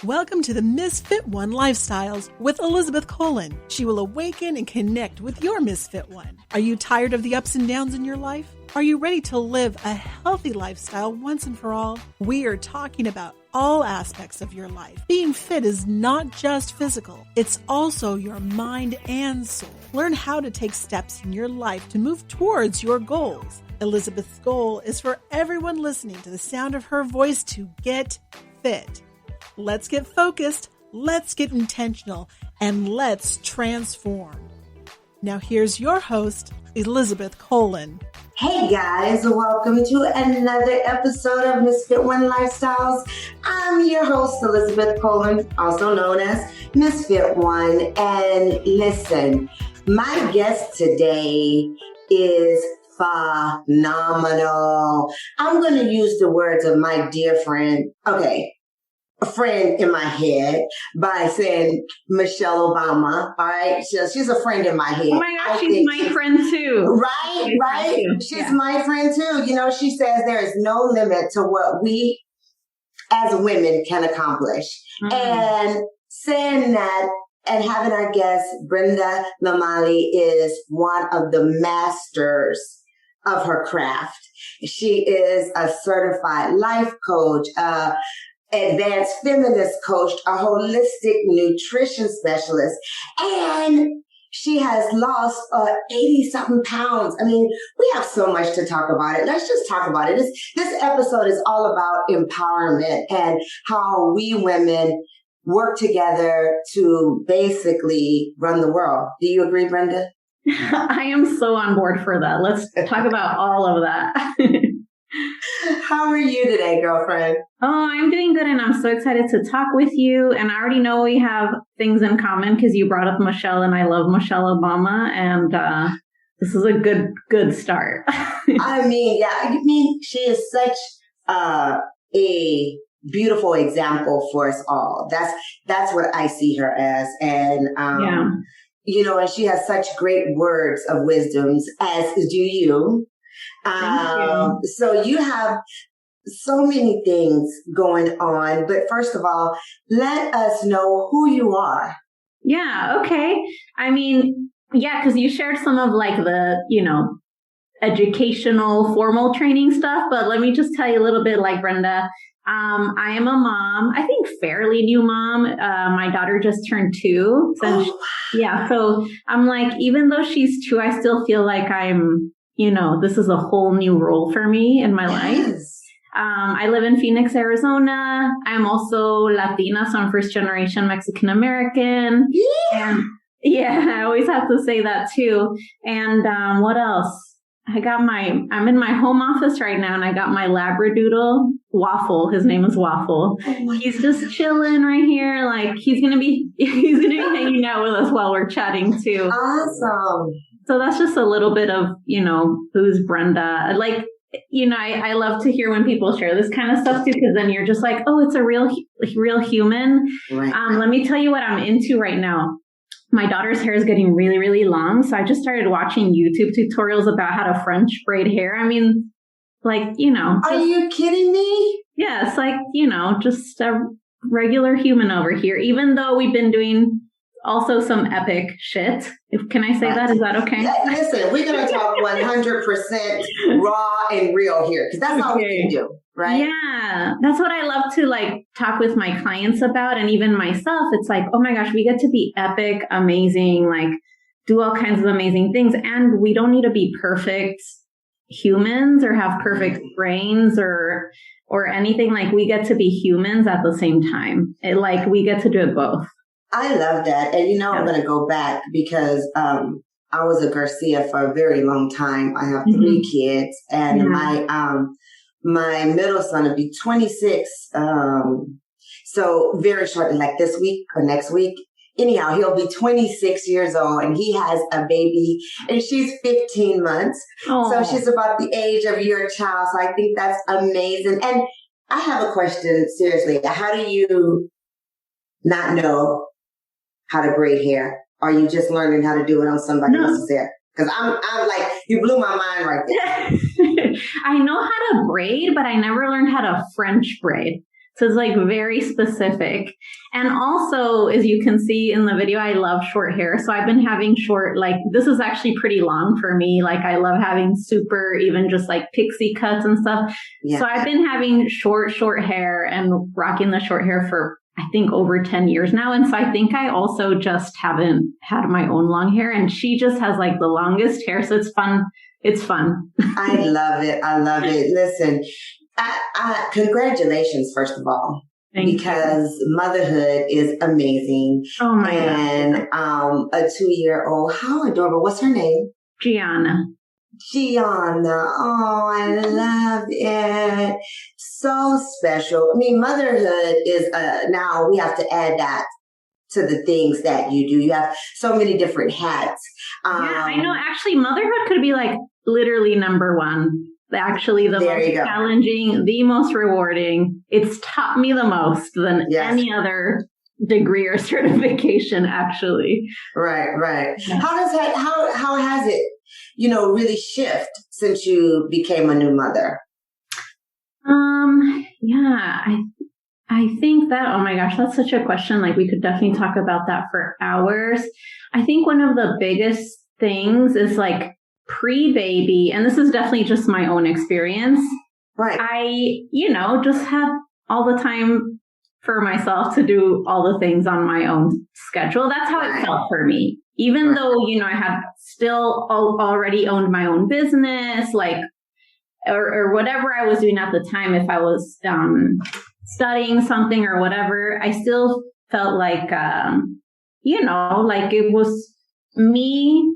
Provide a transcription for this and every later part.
Welcome to the Misfit One Lifestyles with Elizabeth Colin. She will awaken and connect with your Misfit One. Are you tired of the ups and downs in your life? Are you ready to live a healthy lifestyle once and for all? We are talking about all aspects of your life. Being fit is not just physical, it's also your mind and soul. Learn how to take steps in your life to move towards your goals. Elizabeth's goal is for everyone listening to the sound of her voice to get fit. Let's get focused, let's get intentional, and let's transform. Now here's your host, Elizabeth Colin. Hey guys, welcome to another episode of Misfit One Lifestyles. I'm your host, Elizabeth Colin, also known as Misfit One. And listen, my guest today is phenomenal. I'm going to use the words of my dear friend. A friend in my head by saying Michelle Obama. All right. She's a friend in my head. Oh my gosh, she's my friend too. Right. She's my friend too. You know, she says there is no limit to what we as women can accomplish. Mm-hmm. And saying that and having our guest, Brenda Lamali, is one of the masters of her craft. She is a certified life coach, advanced feminist coach, a holistic nutrition specialist, and she has lost 80-something pounds. I mean, we have so much to talk about it. Let's just talk about it. This episode is all about empowerment and how we women work together to basically run the world. Do you agree, Brenda? I am so on board for that. Let's talk about all of that. How are you today, girlfriend? Oh, I'm doing good, and I'm so excited to talk with you. And I already know we have things in common because you brought up Michelle, and I love Michelle Obama, and this is a good start. I mean, she is such a beautiful example for us all. That's what I see her as, and you know, and she has such great words of wisdoms, as do you. So you have so many things going on, but first of all, let us know who you are. Yeah. Okay. I mean, because you shared some of like the, educational formal training stuff, but let me just tell you a little bit like Brenda. I am a mom, I think fairly new mom. My daughter just turned 2. So so I'm like, even though she's 2, I still feel like I'm, this is a whole new role for me in my life. I live in Phoenix, Arizona. I'm also Latina, so I'm first generation Mexican American. Yeah. And I always have to say that too. And what else? I'm in my home office right now, and I got my Labradoodle, Waffle. His name is Waffle. He's just chilling right here. Like he's gonna be hanging out with us while we're chatting too. Awesome. So that's just a little bit of, who's Brenda. Like, I love to hear when people share this kind of stuff too, because then you're just like, oh, it's a real human. Right. Let me tell you what I'm into right now. My daughter's hair is getting really, really long. So I just started watching YouTube tutorials about how to French braid hair. I mean, like, Are you kidding me? Yeah, it's like, just a regular human over here, even though we've been doing also some epic shit. Can I say that? Is that okay? Yeah, listen, we're going to talk 100% raw and real here, because that's all we can do, right? Yeah, that's what I love to talk with my clients about, and even myself. It's like, oh my gosh, we get to be epic, amazing, do all kinds of amazing things, and we don't need to be perfect humans or have perfect brains or anything. We get to be humans at the same time. We get to do it both. I love that. And I'm going to go back because I was a Garcia for a very long time. I have 3 kids, and my middle son will be 26. So very shortly, like this week or next week. Anyhow, he'll be 26 years old, and he has a baby, and she's 15 months. Aww. So she's about the age of your child. So I think that's amazing. And I have a question, seriously. How do you not know how to braid hair? Are you just learning how to do it on somebody else's hair? Because I'm like, you blew my mind right there. I know how to braid, but I never learned how to French braid. So it's like very specific. And also, as you can see in the video, I love short hair. So I've been having short, like this is actually pretty long for me. Like I love having super, even just like pixie cuts and stuff. Yeah. So I've been having short hair and rocking the short hair for I think over 10 years now. And so I think I also just haven't had my own long hair, and she just has like the longest hair. So it's fun. It's fun. I love it. I love it. Listen, congratulations, first of all, because motherhood is amazing. Oh my God. And a 2-year-old, how adorable. What's her name? Gianna. Oh, I love it. So special. I mean, motherhood is, now we have to add that to the things that you do. You have so many different hats. Yeah, I know. Actually, motherhood could be like literally number one. Actually, the most challenging, the most rewarding. It's taught me the most than any other degree or certification, actually. Right. Yeah. How has it, really shift since you became a new mother? I think that, oh my gosh, that's such a question. Like we could definitely talk about that for hours. I think one of the biggest things is like pre-baby, and this is definitely just my own experience. Right. I, just had all the time for myself to do all the things on my own schedule. That's how it felt for me. Even though, I had still already owned my own business, like, or whatever I was doing at the time, if I was studying something or whatever, I still felt like, like it was me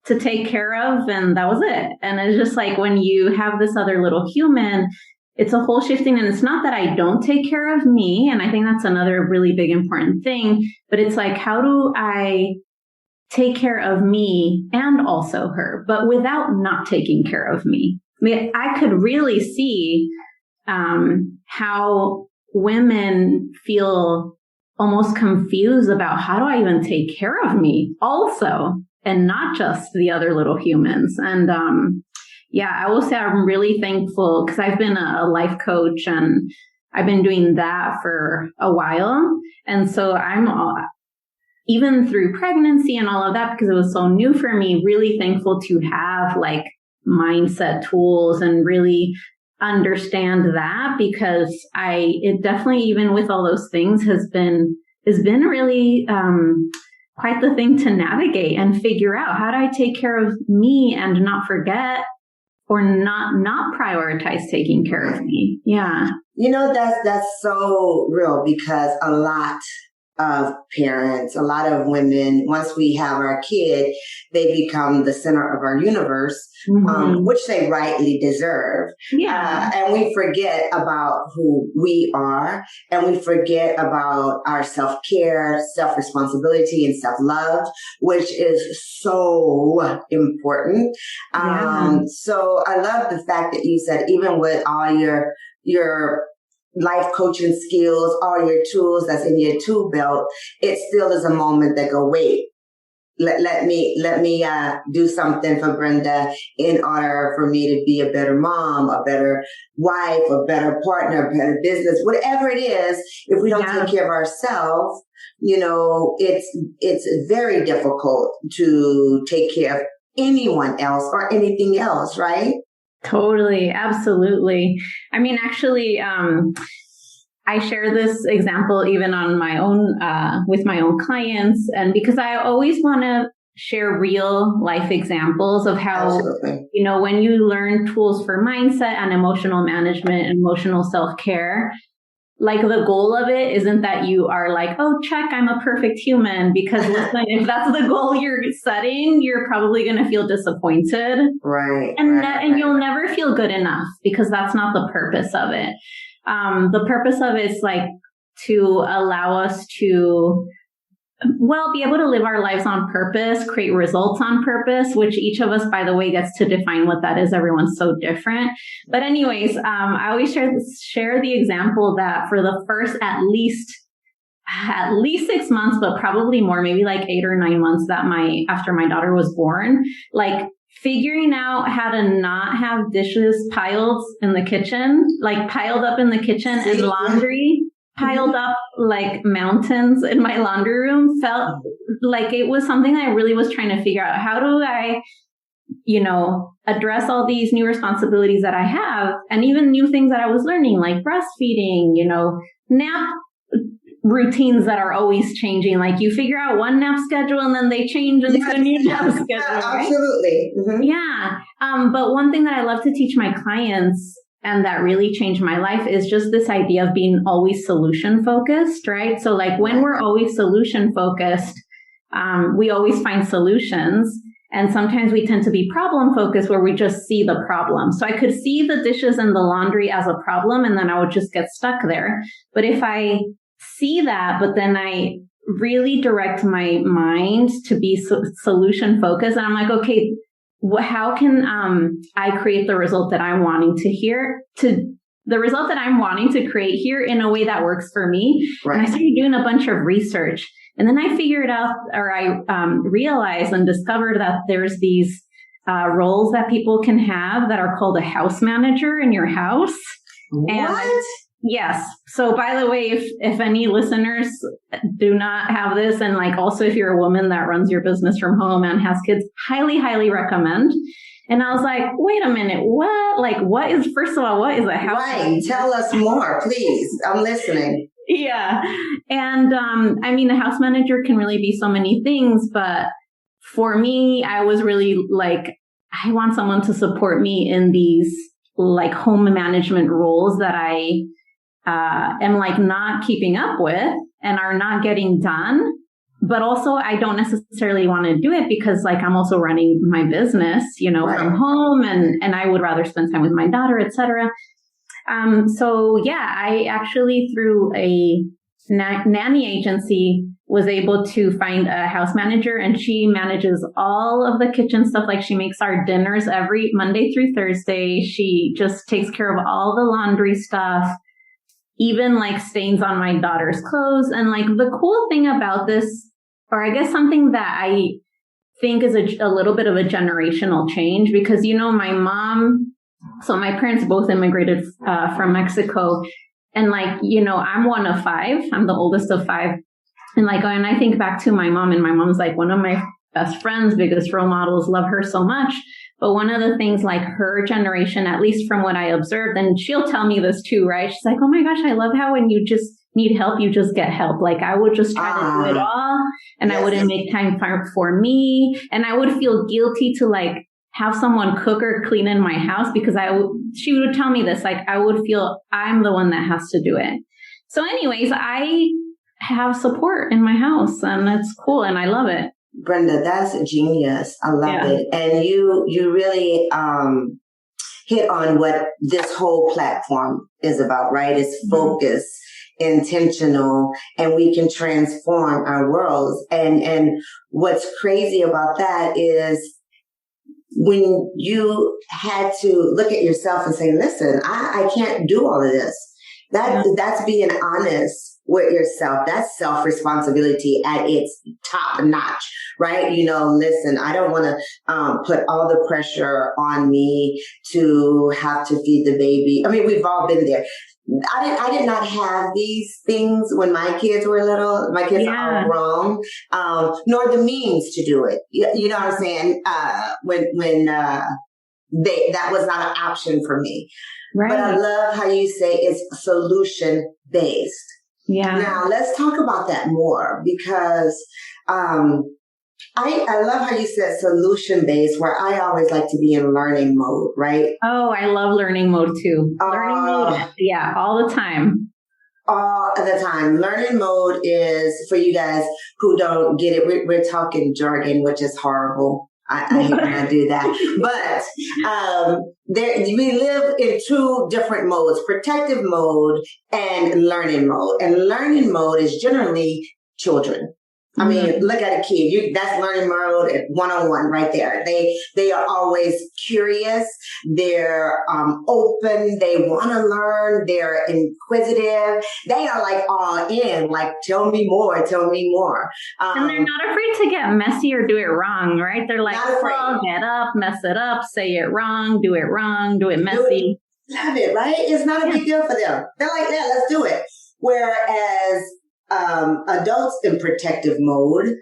to take care of, and that was it. And it's just like when you have this other little human, it's a whole shifting. And it's not that I don't take care of me. And I think that's another really big important thing. But it's like, how do I take care of me and also her, but without not taking care of me? I mean, I could really see how women feel almost confused about how do I even take care of me also, and not just the other little humans. And I will say I'm really thankful because I've been a life coach and I've been doing that for a while. And so I'm even through pregnancy and all of that, because it was so new for me, really thankful to have like mindset tools and really understand that, because it definitely, even with all those things, has been really quite the thing to navigate and figure out. How do I take care of me and not forget or not prioritize taking care of me? Yeah. That's so real, because a lot of parents, a lot of women, once we have our kid, they become the center of our universe, which they rightly deserve. Yeah. And we forget about who we are, and we forget about our self-care, self-responsibility, and self-love, which is so important. So I love the fact that you said, even with all your life coaching skills, all your tools that's in your tool belt, it still is a moment that go, wait, let me do something for Brenda in order for me to be a better mom, a better wife, a better partner, a better business, whatever it is. If we don't take care of ourselves, it's very difficult to take care of anyone else or anything else, right? Totally. Absolutely. I mean, actually, I share this example even on my own, with my own clients. And because I always want to share real life examples of how, when you learn tools for mindset and emotional management, and emotional self-care, like the goal of it isn't that you are like, oh, check, I'm a perfect human. Because listen, if that's the goal you're setting, you're probably going to feel disappointed. Right. And you'll never feel good enough, because that's not the purpose of it. The purpose of it is like to allow us to, be able to live our lives on purpose, create results on purpose, which each of us, by the way, gets to define what that is. Everyone's so different. But anyways, I always share the example that for the first at least 6 months, but probably more, maybe like 8 or 9 months after my daughter was born, like figuring out how to not have dishes piled in the kitchen, like piled up in the kitchen, and laundry piled up like mountains in my laundry room, felt like it was something I really was trying to figure out. How do I, address all these new responsibilities that I have, and even new things that I was learning, like breastfeeding, nap routines that are always changing. Like you figure out one nap schedule and then they change into a new nap schedule. Right? Absolutely. Mm-hmm. Yeah. But one thing that I love to teach my clients, and that really changed my life, is just this idea of being always solution focused, right? So like when we're always solution focused, we always find solutions. And sometimes we tend to be problem focused, where we just see the problem. So I could see the dishes and the laundry as a problem, and then I would just get stuck there. But if I see that, but then I really direct my mind to be solution focused, and I'm like, okay, how can I create the result that I'm wanting to create here in a way that works for me? Right. And I started doing a bunch of research. And then I figured out, or I realized and discovered that there's these roles that people can have that are called a house manager in your house. What? Yes. So by the way, if any listeners do not have this, and like also if you're a woman that runs your business from home and has kids, highly, highly recommend. And I was like, wait a minute, what? Like, first of all, what is a house manager? Tell us more, please. I'm listening. Yeah. And, a house manager can really be so many things, but for me, I was really like, I want someone to support me in these like home management roles that I, am like not keeping up with and are not getting done. But also I don't necessarily want to do it because like I'm also running my business, right, from home, and I would rather spend time with my daughter, etc. So yeah, I actually through a nanny agency was able to find a house manager, and she manages all of the kitchen stuff. Like she makes our dinners every Monday through Thursday. She just takes care of all the laundry stuff, even like stains on my daughter's clothes. And like the cool thing about this, or I guess something that I think is a little bit of a generational change, because, my mom, so my parents both immigrated from Mexico, and like, I'm one of five. I'm the oldest of five. And like, and I think back to my mom, and my mom's like one of my best friends, biggest role models, love her so much. But one of the things, like her generation, at least from what I observed, and she'll tell me this too, right? She's like, oh my gosh, I love how when you just need help, you just get help. Like I would just try to do it all, and I wouldn't make time for me. And I would feel guilty to like have someone cook or clean in my house, because she would tell me this, like I would feel I'm the one that has to do it. So anyways, I have support in my house, and it's cool, and I love it. Brenda, that's genius. I love it. And you really hit on what this whole platform is about, right? It's focus, intentional, and we can transform our worlds. And what's crazy about that is when you had to look at yourself and say, listen, I can't do all of this. That's being honest with yourself. That's self-responsibility at its top notch, right? Listen, I don't want to put all the pressure on me to have to feed the baby. I mean, we've all been there. I did not have these things when my kids were little. My kids are all grown, nor the means to do it. You know what I'm saying? When that was not an option for me. Right. But I love how you say it's solution based. Yeah. Now let's talk about that more, because I love how you said solution based, where I always like to be in learning mode, right? Oh, I love learning mode too. Learning mode. Yeah. All the time. All the time. Learning mode is, for you guys who don't get it, we're talking jargon, which is horrible. I hate when I do that. But we live in two different modes, protective mode and learning mode. And learning mode is generally children. I mean, look at a kid. That's learning mode at 101 right there. They are always curious. They're open. They want to learn. They're inquisitive. They are like all in. Like, tell me more. Tell me more. And they're not afraid to get messy or do it wrong, right? They're like, well, get up, mess it up, say it wrong, do it messy. Love it, right? It's not a big deal for them. They're like, yeah, let's do it. Whereas adults in protective mode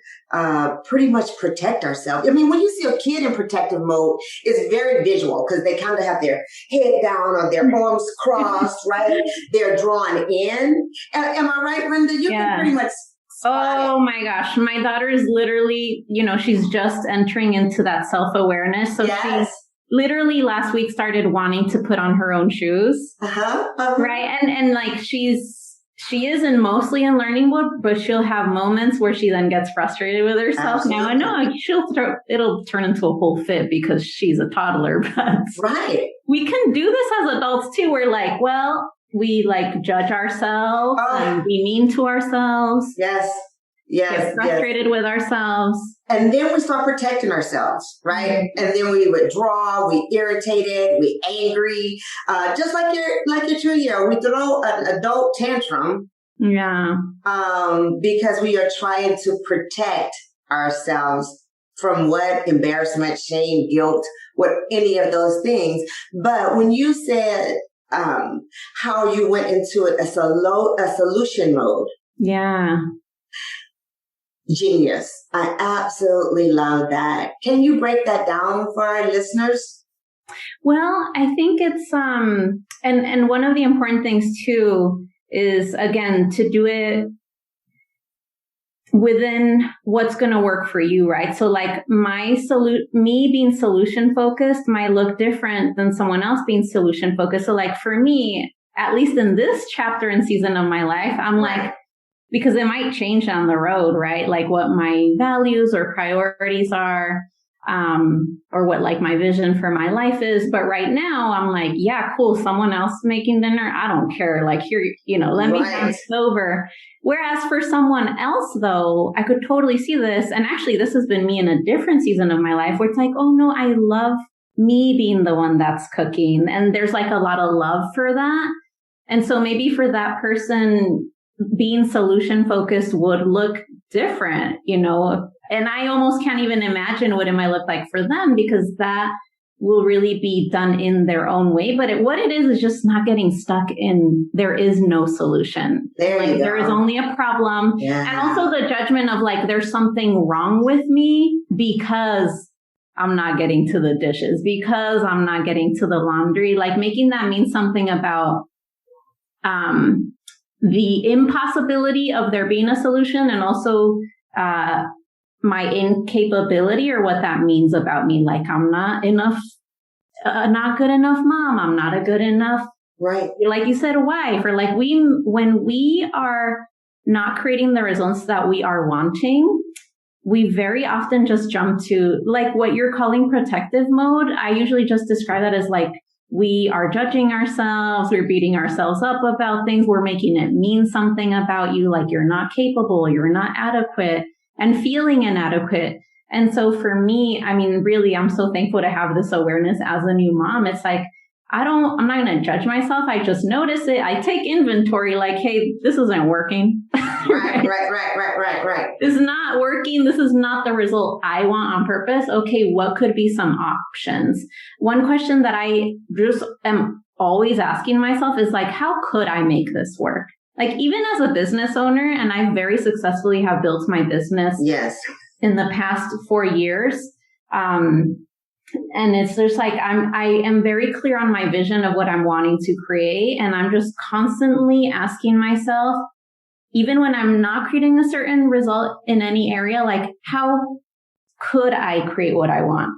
pretty much protect ourselves. I mean, when you see a kid in protective mode, it's very visual because they kind of have their head down or their arms crossed, right? They're drawn in. Am I right, Brenda? You can pretty much spot it. My gosh. My daughter is literally, she's just entering into that self-awareness. So she's literally last week started wanting to put on her own shoes. Right. And like she is mostly in learning mode, but she'll have moments where she then gets frustrated with herself. Absolutely. Now I know it'll turn into a whole fit because she's a toddler, but we can do this as adults too. We're like, well, we like judge ourselves and be mean to ourselves. Get frustrated with ourselves. And then we start protecting ourselves, right? And then we withdraw, we irritated, we angry. Just like your 2-year, we throw an adult tantrum. Yeah. Because we are trying to protect ourselves from what? Embarrassment, shame, guilt, what any of those things. But when you said how you went into it as a solution mode. Yeah. Genius. I absolutely love that. Can you break that down for our listeners? Well, I think it's, and one of the important things too is, again, to do it within what's going to work for you, right? So like me being solution focused might look different than someone else being solution focused. So like for me, at least in this chapter and season of my life, I'm like, because it might change down the road, right? Like what my values or priorities are, or what like my vision for my life is. But right now I'm like, yeah, cool. Someone else making dinner. I don't care. Like here, let me bounce over. Whereas for someone else though, I could totally see this. And actually this has been me in a different season of my life where it's like, oh no, I love me being the one that's cooking. And there's like a lot of love for that. And so maybe for that person, being solution focused would look different, and I almost can't even imagine what it might look like for them because that will really be done in their own way. But what it is just not getting stuck in there is no solution. There is only a problem. Yeah. And also the judgment of like, there's something wrong with me because I'm not getting to the dishes, because I'm not getting to the laundry, like making that mean something about, the impossibility of there being a solution and also my incapability or what that means about me. Like I'm not enough, not good enough mom. I'm not a good enough, right? Like you said, wife. Or like when we are not creating the results that we are wanting, we very often just jump to like what you're calling protective mode. I usually just describe that as like, we are judging ourselves. We're beating ourselves up about things. We're making it mean something about you. Like you're not capable, you're not adequate, and feeling inadequate. And so for me, I mean, really, I'm so thankful to have this awareness as a new mom. It's like, I'm not going to judge myself. I just notice it. I take inventory like, hey, this isn't working. Right. This is not working. This is not the result I want on purpose. Okay, what could be some options? One question that I just am always asking myself is like, how could I make this work? Like even as a business owner, and I very successfully have built my business in the past 4 years. And it's just like, I am very clear on my vision of what I'm wanting to create. And I'm just constantly asking myself, even when I'm not creating a certain result in any area, like how could I create what I want?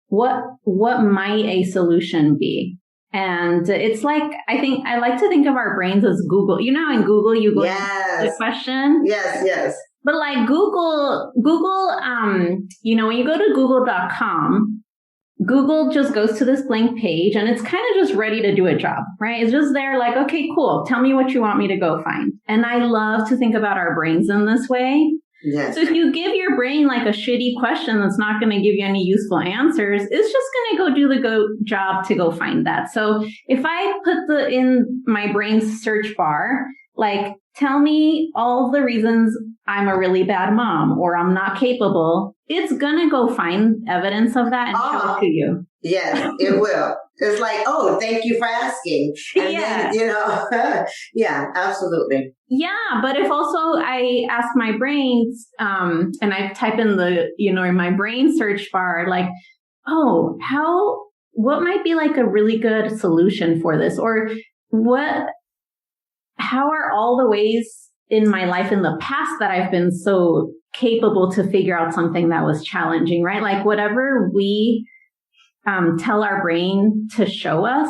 What might a solution be? And it's like, I like to think of our brains as Google. You know, in Google, you go to the question. Yes. But like Google, when you go to google.com, Google just goes to this blank page and it's kind of just ready to do a job, right? It's just there like, okay, cool. Tell me what you want me to go find. And I love to think about our brains in this way. Yes. So if you give your brain like a shitty question that's not going to give you any useful answers, it's just going to go do the job to go find that. So if I put in my brain's search bar, like, tell me all the reasons I'm a really bad mom or I'm not capable, it's going to go find evidence of that and show it to you. Yes, it will. It's like, oh, thank you for asking. And then, you know, yeah, absolutely. Yeah, but if also I ask my brain, and I type in in my brain search bar, like, oh, what might be like a really good solution for this? Or how are all the ways in my life in the past that I've been so capable to figure out something that was challenging, right? Like whatever we tell our brain to show us,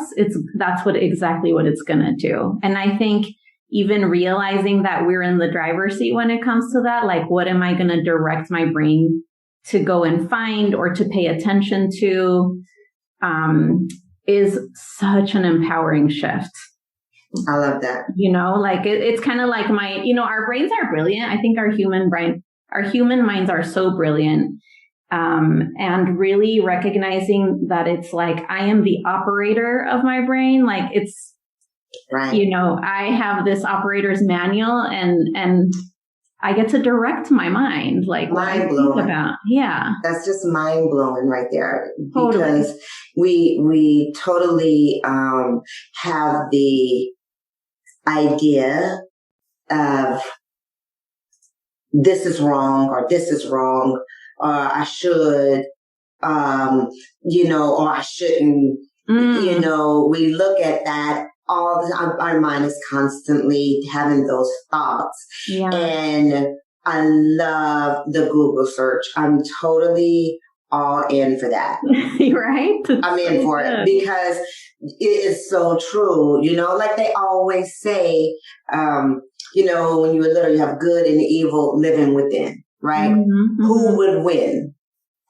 that's exactly what it's going to do. And I think even realizing that we're in the driver's seat when it comes to that, like what am I going to direct my brain to go and find or to pay attention to, is such an empowering shift. I love that. Like it's kind of like our brains are brilliant. I think our human minds are so brilliant. And really recognizing that it's like, I am the operator of my brain. Like it's, right. I have this operator's manual and I get to direct my mind. Like mind blowing. Yeah. That's just mind blowing right there. Totally. Because we totally, have the idea of this is wrong or this is wrong. Or I should, or I shouldn't, we look at that all the time. Our mind is constantly having those thoughts. Yeah. And I love the Google search. I'm totally all in for that. Right? I'm in for it because it is so true. Like they always say, when you were little, you have good and evil living within. Right? Mm-hmm. Who would win?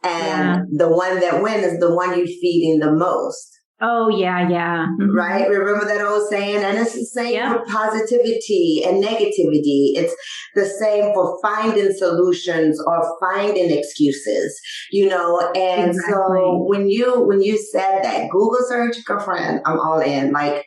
And the one that wins is the one you're feeding the most. Oh, yeah, yeah. Mm-hmm. Right? Remember that old saying? And it's the same for positivity and negativity. It's the same for finding solutions or finding excuses, And exactly. So when you said that Google search, girlfriend, I'm all in. Like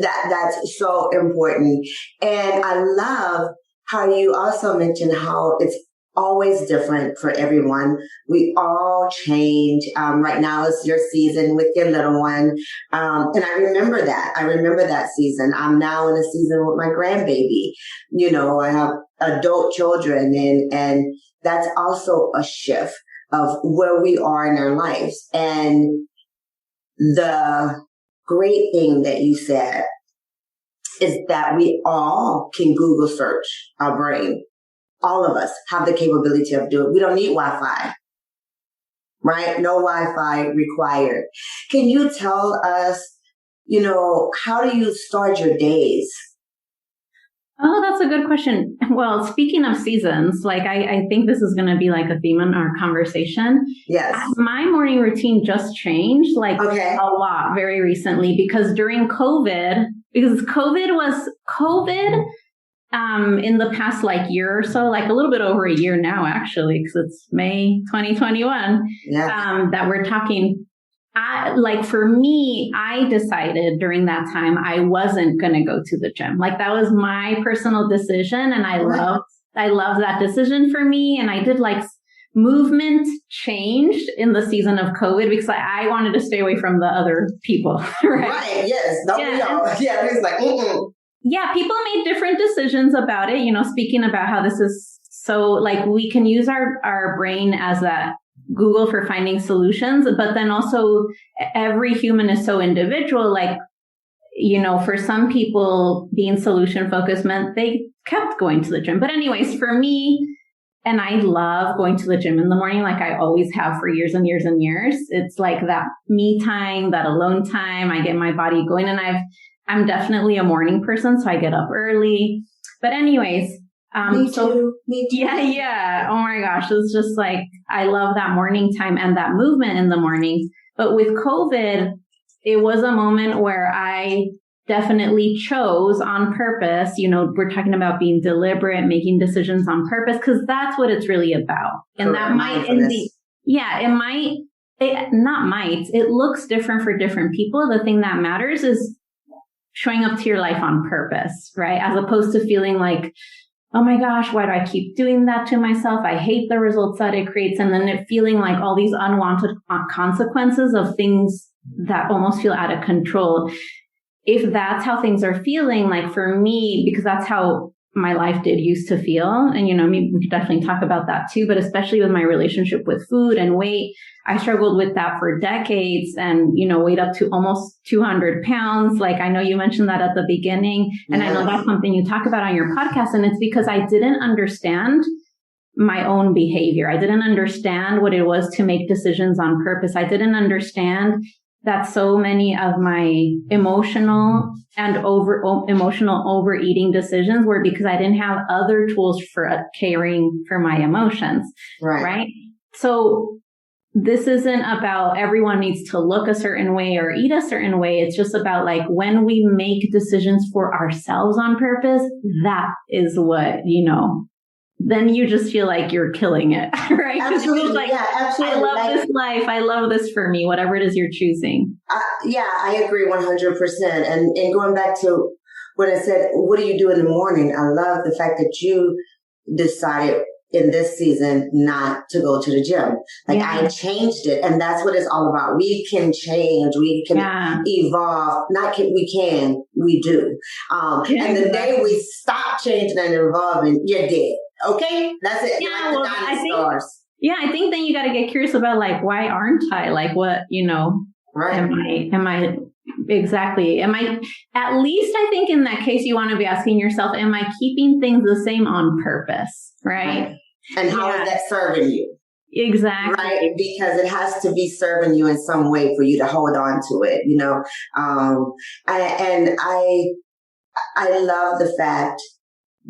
that's so important. And I love how you also mentioned how it's always different for everyone. We all change. Right now is your season with your little one. And I remember that season. I'm now in a season with my grandbaby. I have adult children and that's also a shift of where we are in our lives. And the great thing that you said is that we all can Google search our brain. All of us have the capability of doing it. We don't need Wi-Fi, right? No Wi-Fi required. Can you tell us, how do you start your days? Oh, that's a good question. Well, speaking of seasons, like I think this is going to be like a theme in our conversation. Yes. My morning routine just changed a lot very recently because during COVID, in the past year or so, like a little bit over a year now, actually, because it's May 2021, that we're talking. For me, I decided during that time I wasn't going to go to the gym. Like that was my personal decision. And I love that decision for me. And I did movement changed in the season of COVID because I wanted to stay away from the other people. Right. Yes. It's like, Yeah, people made different decisions about it, speaking about how this is so we can use our brain as that Google for finding solutions, but then also every human is so individual. For some people being solution focused meant they kept going to the gym. But anyways, for me, and I love going to the gym in the morning, like I always have for years and years and years. It's like that me time, that alone time. I get my body going and I'm definitely a morning person, so I get up early. But anyways, Me too. Yeah. Oh my gosh. It's just I love that morning time and that movement in the morning. But with COVID, it was a moment where I definitely chose on purpose. You know, we're talking about being deliberate, making decisions on purpose, because that's what it's really about. And correct. that might, it looks different for different people. The thing that matters is showing up to your life on purpose, right? As opposed to feeling like, oh my gosh, why do I keep doing that to myself? I hate the results that it creates. And then it feeling like all these unwanted consequences of things that almost feel out of control. If that's how things are feeling, like for me, because that's how my life did used to feel. And, you know, we could definitely talk about that too, but especially with my relationship with food and weight, I struggled with that for decades and, you know, weighed up to almost 200 pounds. Like I know you mentioned that at the beginning, and I know that's something you talk about on your podcast. And it's because I didn't understand my own behavior. I didn't understand what it was to make decisions on purpose. I didn't understand that so many of my emotional overeating decisions were because I didn't have other tools for caring for my emotions. Right. So this isn't about everyone needs to look a certain way or eat a certain way. It's just about like when we make decisions for ourselves on purpose, that is what, you know, then you just feel like you're killing it, right? Absolutely. Like, absolutely. I love this life. I love this for me, whatever it is you're choosing. I agree 100%. And going back to what I said, what do you do in the morning? I love the fact that you decided in this season not to go to the gym. Like I changed it, and that's what it's all about. We can change, we can evolve. We do. And the day we stop changing and evolving, you're dead. Okay? That's it. Yeah, like the dinosaurs. I think then you got to get curious about like, why aren't I? Like what, you know, am I exactly. At least I think in that case, you want to be asking yourself, am I keeping things the same on purpose? Right. And how is that serving you? Exactly. Right. Because it has to be serving you in some way for you to hold on to it, you know? And I love the fact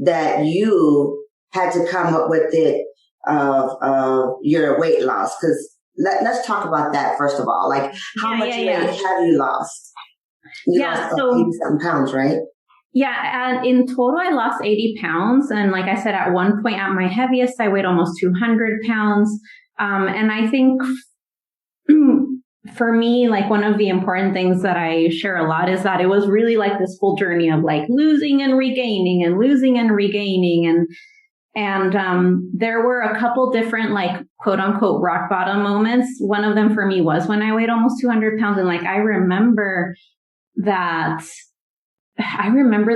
that you had to come up with it of your weight loss. Cause let's talk about that first of all. Like how much weight have you lost? You lost 80-something pounds, right? Yeah. And in total, I lost 80 pounds. And like I said, at one point at my heaviest, I weighed almost 200 pounds. And I think for me, like one of the important things that I share a lot is that it was really like this whole journey of like losing and regaining and losing and regaining. And there were a couple different like quote unquote rock bottom moments. One of them for me was when I weighed almost 200 pounds. And like, I remember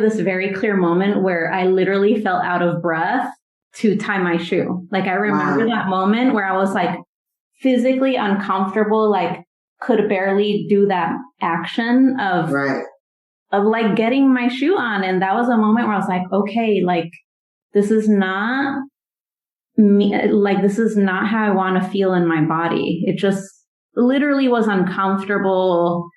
this very clear moment where I literally felt out of breath to tie my shoe. Like I remember that moment where I was like physically uncomfortable, like could barely do that action of like getting my shoe on. And that was a moment where I was like, okay, like this is not me. Like this is not how I want to feel in my body. It just literally was uncomfortable.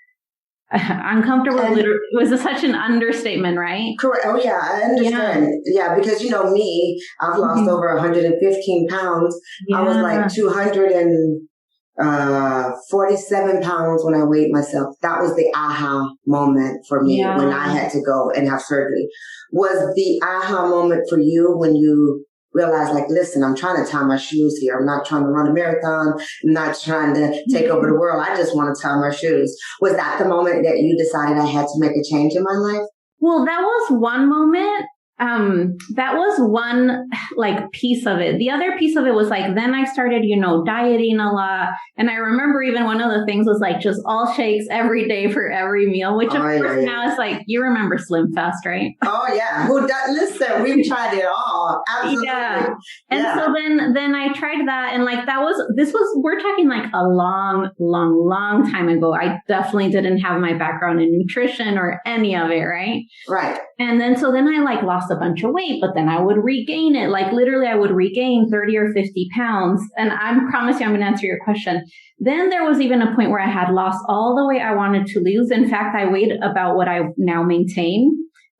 Literally was such an understatement, right? Correct. Oh yeah, I understand. Yeah, because you know me, I've lost over 115 pounds. I was like 247 pounds when I weighed myself. That was the aha moment for me when I had to go and have surgery. Was the aha moment for you when you realized, like, listen, I'm trying to tie my shoes here. I'm not trying to run a marathon. I'm not trying to take over the world. I just want to tie my shoes. Was that the moment that you decided I had to make a change in my life? Well, that was one moment. That was one like piece of it. The other piece of it was like, then I started, you know, dieting a lot. And I remember even one of the things was like just all shakes every day for every meal, which of course now it's like, you remember Slim Fast, right? Oh yeah. Listen, we've tried it all. Absolutely. Yeah. And so then I tried that. And like, we're talking like a long time ago. I definitely didn't have my background in nutrition or any of it. Right. Right. And then I like lost a bunch of weight, but then I would regain it. Like literally I would regain 30 or 50 pounds. And I promise you I'm going to answer your question. Then there was even a point where I had lost all the weight I wanted to lose. In fact, I weighed about what I now maintain.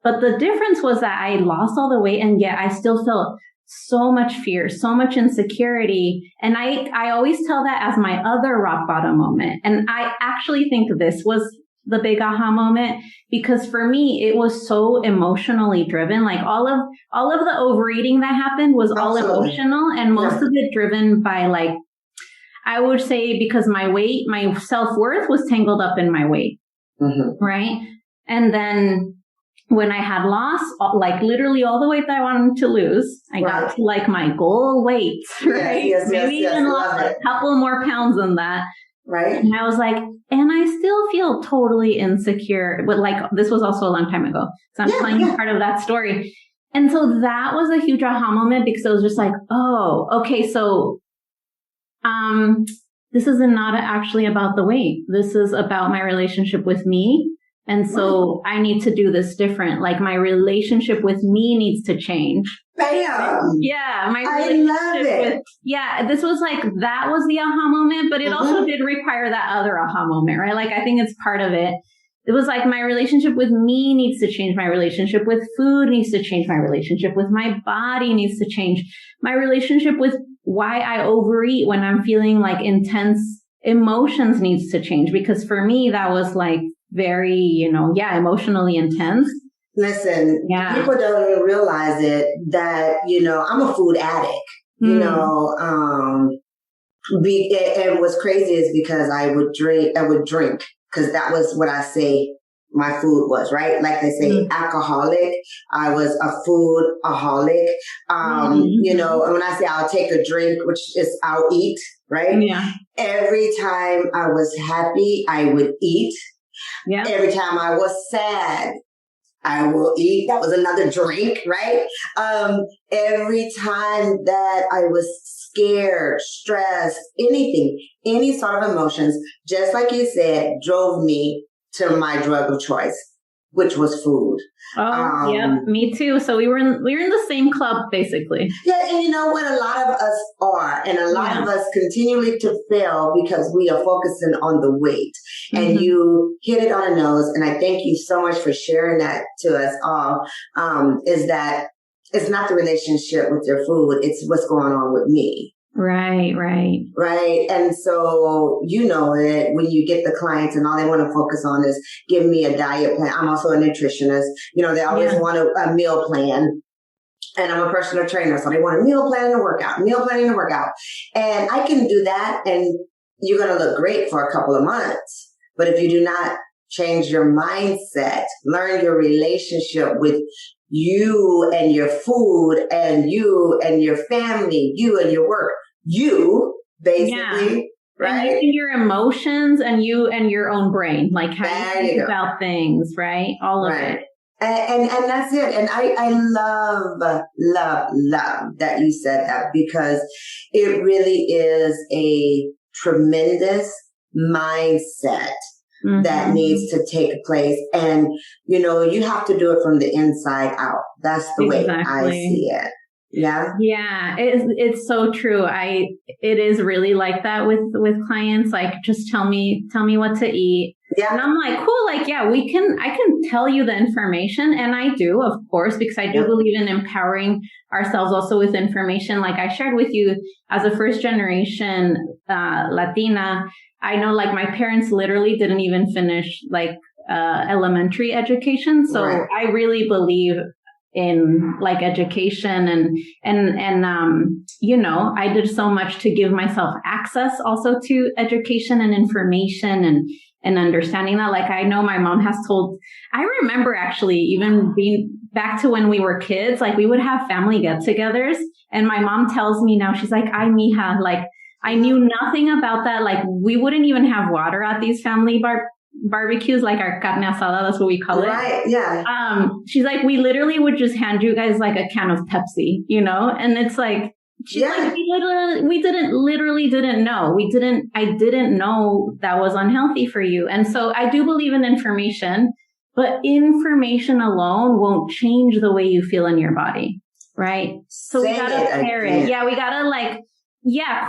But the difference was that I lost all the weight and yet I still felt so much fear, so much insecurity. And I always tell that as my other rock bottom moment. And I actually think this was the big aha moment, because for me, it was so emotionally driven. Like all of the overeating that happened was all emotional, and most of it driven by, like, I would say, because my weight, my self-worth was tangled up in my weight. Right. And then when I had lost, like literally all the weight that I wanted to lose, I got to like my goal weight, right? Maybe even lost a couple more pounds than that. Right. And I was like, and I still feel totally insecure. But like, this was also a long time ago. So I'm telling you part of that story. And so that was a huge aha moment, because it was just like, oh, okay. So, this is not actually about the weight. This is about my relationship with me. And so I need to do this different. Like my relationship with me needs to change. Bam! Yeah. I love it. This was like, that was the aha moment, but it also did require that other aha moment, right? Like, I think it's part of it. It was like my relationship with me needs to change. My relationship with food needs to change. My relationship with my body needs to change. My relationship with why I overeat when I'm feeling like intense emotions needs to change. Because for me, that was like very, emotionally intense. Listen, people don't even realize it that, I'm a food addict, and what's crazy is because I would drink because that was what I say my food was, right? Like they say alcoholic. I was a food aholic. And when I say I'll take a drink, which is I'll eat, right? Yeah. Every time I was happy, I would eat. Yeah. Every time I was sad, I will eat. That was another drink, right? Every time that I was scared, stressed, anything, any sort of emotions, just like you said, drove me to my drug of choice, which was food. Oh, yeah, me too. So we were in the same club, basically. Yeah, and you know what? A lot of us are, and a lot of us continually to fail because we are focusing on the weight. And you hit it on the nose, and I thank you so much for sharing that to us all, is that it's not the relationship with your food, it's what's going on with me. Right. And so, when you get the clients and all they want to focus on is give me a diet plan. I'm also a nutritionist. They always want a meal plan. And I'm a personal trainer. So they want a meal plan and a workout, And I can do that. And you're going to look great for a couple of months. But if you do not change your mindset, learn your relationship with you and your food and you and your family, you and your work, you basically, right? And your emotions and you and your own brain, like how you think about things, right? All of it. And that's it. And I love that you said that, because it really is a tremendous mindset that needs to take place. And, you have to do it from the inside out. That's the way I see it. Yeah. Yeah. It's so true. It is really like that with clients. Like, just tell me what to eat. Yeah. And I'm like, cool. Like, yeah, I can tell you the information. And I do, of course, because I do believe in empowering ourselves also with information. Like I shared with you, as a first generation, Latina, I know like my parents literally didn't even finish like, elementary education. So I really believe in like education and I did so much to give myself access also to education and information and understanding that. Like, I know my mom has I remember actually even being back to when we were kids, like we would have family get-togethers, and my mom tells me now, she's like, ay, mija, like I knew nothing about that. Like we wouldn't even have water at these family barbecues, like our carne asada, that's what we call it. Right, yeah. She's like, we literally would just hand you guys like a can of Pepsi, and it's like, she's like, we didn't know. I didn't know that was unhealthy for you. And so I do believe in information, but information alone won't change the way you feel in your body. Right. So we gotta pair it. Yeah. We gotta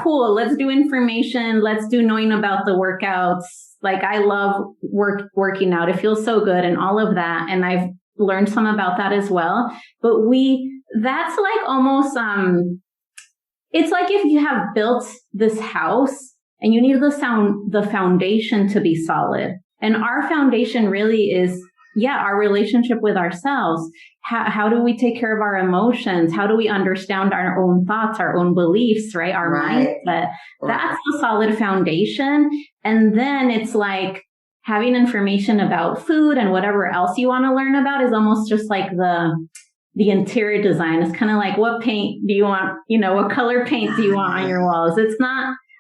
cool. Let's do information. Let's do knowing about the workouts. Like I love working out. It feels so good and all of that. And I've learned some about that as well. But that's like almost, it's like if you have built this house and you need the foundation to be solid. And our foundation really is, our relationship with ourselves. How do we take care of our emotions? How do we understand our own thoughts, our own beliefs, right? Our mindset. That's a solid foundation. And then it's like having information about food and whatever else you want to learn about is almost just like the interior design. It's kind of like, what paint do you want? What color paint do you want on your walls?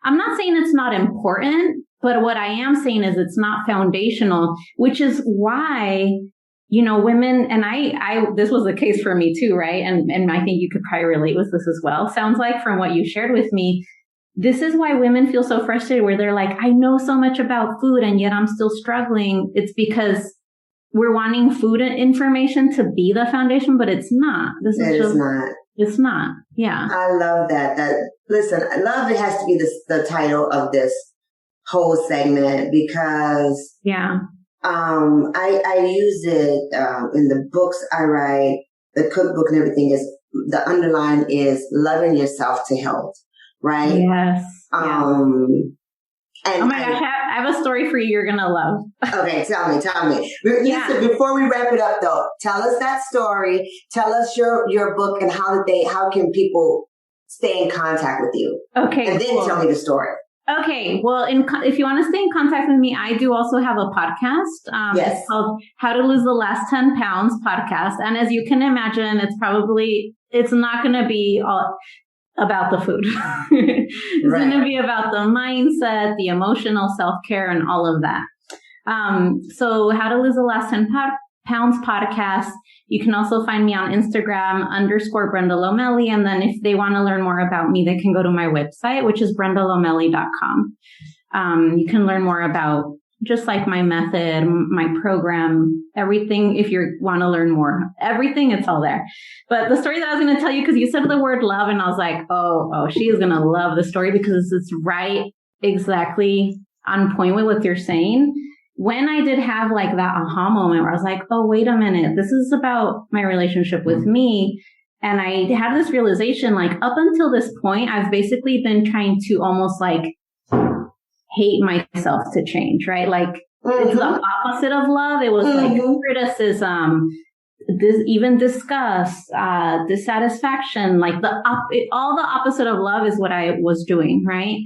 I'm not saying it's not important, but what I am saying is it's not foundational, which is why, women, and I this was the case for me too, right? And I think you could probably relate with this as well. Sounds like from what you shared with me, this is why women feel so frustrated where they're like, I know so much about food and yet I'm still struggling. It's because we're wanting food information to be the foundation, but it's not. It's not. Yeah. I love that. Listen, I love it has to be the title of this whole segment because I use it in the books I write, the cookbook and everything is the underline is loving yourself to health, right? Yes. And oh my gosh, I have a story for you you're going to love. Okay, tell me. Listen, before we wrap it up though, tell us that story. Tell us your book and how can people stay in contact with you? Okay. And then tell me the story. Okay. Well, if you want to stay in contact with me, I do also have a podcast. Yes. It's called How to Lose the Last 10 Pounds podcast. And as you can imagine, it's not going to be all about the food. It's going to be about the mindset, the emotional self-care, and all of that. So How to Lose the Last 10 Pounds podcast. You can also find me on Instagram _Brenda Lomelli. And then if they want to learn more about me, they can go to my website, which is brendalomelli.com. You can learn more about just like my method, my program, everything. If you want to learn more, everything, it's all there. But the story that I was going to tell you, because you said the word love and I was like, oh, she is going to love the story because it's right exactly on point with what you're saying. When I did have like that aha moment where I was like, oh, wait a minute, this is about my relationship with me. And I had this realization, like up until this point, I've basically been trying to almost like hate myself to change, right? Like it's the opposite of love. It was like criticism, even disgust, dissatisfaction, like all the opposite of love is what I was doing, right?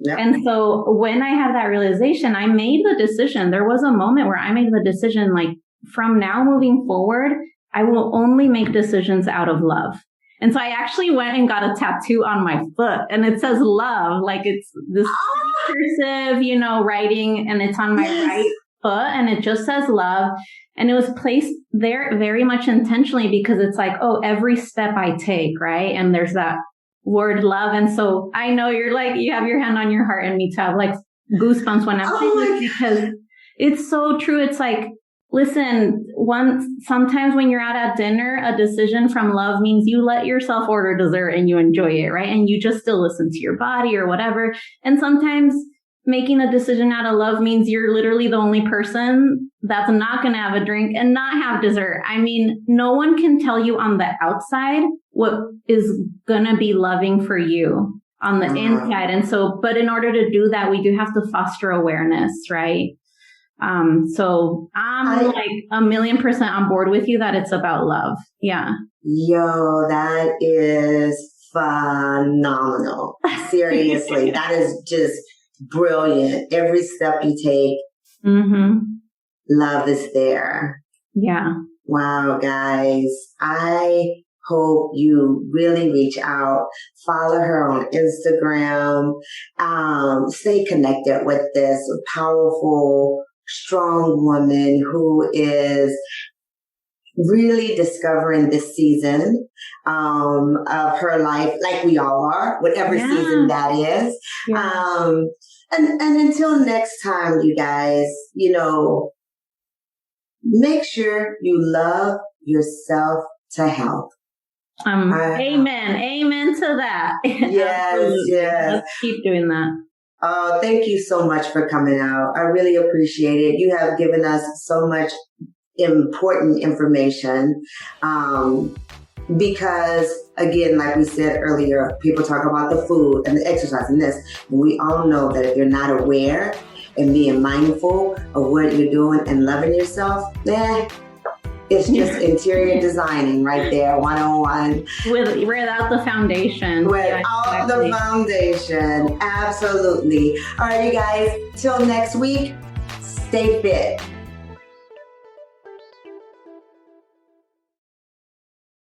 Yep. And so when I had that realization, I made the decision. There was a moment where I made the decision, like from now moving forward, I will only make decisions out of love. And so I actually went and got a tattoo on my foot and it says love, like it's this cursive, writing, and it's on my right foot and it just says love. And it was placed there very much intentionally because it's like, oh, every step I take, right? And there's that word love. And so I know you're like, you have your hand on your heart, and me too. I have like goosebumps when I'm saying this because it's so true. It's like, listen, sometimes when you're out at dinner, a decision from love means you let yourself order dessert and you enjoy it, right? And you just still listen to your body or whatever. And sometimes making a decision out of love means you're literally the only person that's not going to have a drink and not have dessert. I mean, no one can tell you on the outside what is going to be loving for you on the inside. And so, but in order to do that, we do have to foster awareness, right? So I'm like 1,000,000% on board with you that it's about love. Yeah. Yo, that is phenomenal. Seriously. That is just brilliant. Every step you take, love is there. Yeah. Wow, guys. I hope you really reach out, follow her on Instagram, stay connected with this powerful, strong woman who is really discovering this season of her life, like we all are, whatever season that is. Yeah. And until next time, you guys, make sure you love yourself to health. Amen to that. Yes, yes. Let's keep doing that. Oh, thank you so much for coming out. I really appreciate it. You have given us so much important information. Because again, like we said earlier, people talk about the food and the exercise and this. And we all know that if you're not aware and being mindful of what you're doing and loving yourself, it's just interior designing right there, 101. Without the foundation. Without the foundation. Absolutely. All right, you guys, till next week, stay fit.